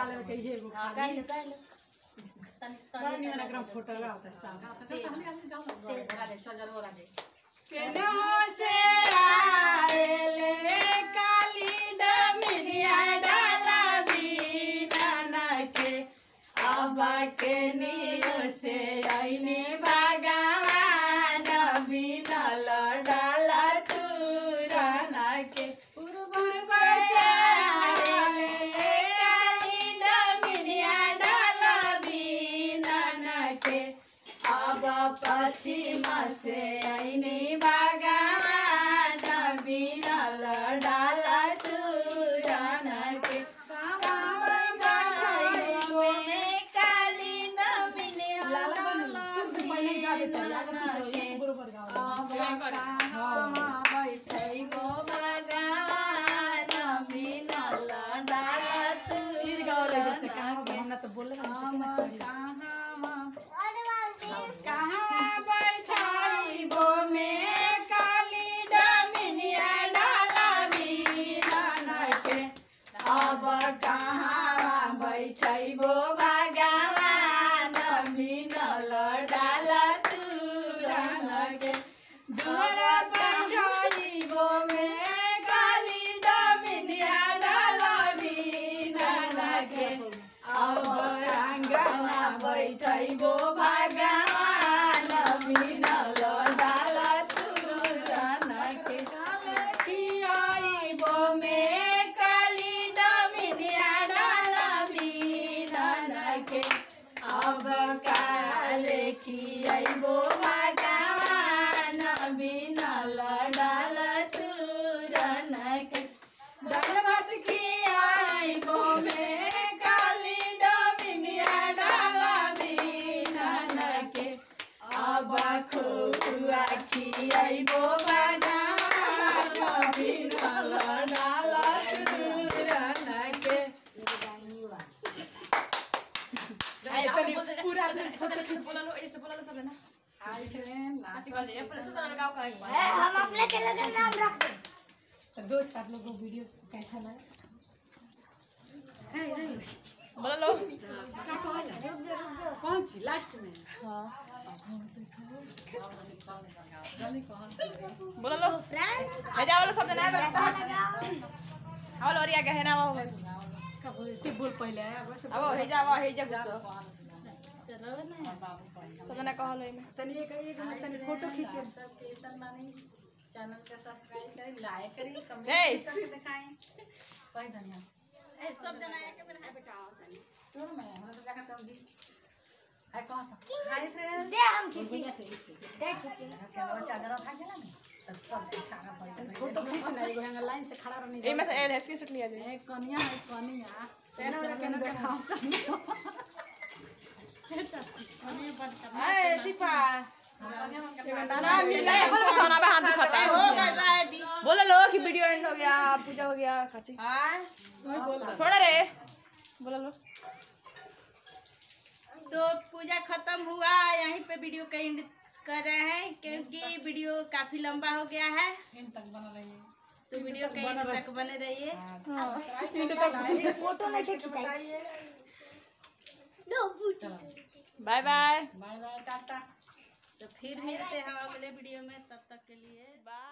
काले में कहिए वो गाइलो नहीं वाला ग्राम फोटो लगा होता साफ केनो से आएले काली डमिनिया डाला बीना के अबा के नियो से आईने भगवान बिनल डाला तुराना के पश्चिम से आईने भगवान बिनल डाला तुरन के काली भगवान तो बोल बैठो भगवान बिनल डाला तुरन के खियाइबो में काली डमिनिया डाला बिनन के अब काले खियाइबो भगवान बिनल डाला तुरन के दाल भात खियाइबो में खुआ खियाइबो भगवान बिनल डाला तुरन के पूरा फोटो खींच बोला लो ऐसे बोला लो सब है ना हाय फ्रेंड लास्ट बार ये पर सुन लगाओ कहीं हम अपने चैनल का नाम रख दे तो दोस्त आप लोगों को वीडियो कैसा लगा बोला लो कौन सी लास्ट में हां बोला लो फ्रेंड्स है जाओ लो सब जना कैसा लगा आओ लोरिया के है ना वो कब बोल पहले अब हे जा गुस्सा चलो ना सब जना कह लो में तनी एक तनी फोटो खींचिए चैनल का सब्सक्राइब करें लाइक करें कमेंट हे करके दिखाएं कोई धन्यवाद ए सब जना के मेरे हाय बेटा चल सुन मैं हमरा तो जाकर कहूंगी हाय कहां से हाय फ्रेंड्स दे हम खींची दे खींची चलो चैनल उठा के ना तब सब दिखाना पड़ेगा फोटो खींचना एगो हैंग लाइन से खड़ा रहनी ए में से एल स्क्रीनशॉट लिया जाए एक कनिया है कनिया चैनल के ना दिखाओ ए दीपा ना मिला बोलो सोना पे हाथ दिखाता है हो गया है दी बोलो लो कि वीडियो एंड हो गया पूजा हो गया खाची हां थोड़ा रे बोलो लो तो पूजा खत्म हुआ यहीं पे वीडियो का एंड कर रहे हैं क्योंकि वीडियो काफी लंबा हो गया है इन तक बना रही तो वीडियो के एंड तक बने रहिए फोटो नहीं खिंचाइए bye bye bye bye tata तो फिर मिलते हैं अगले वीडियो में तब तक के लिए बाय।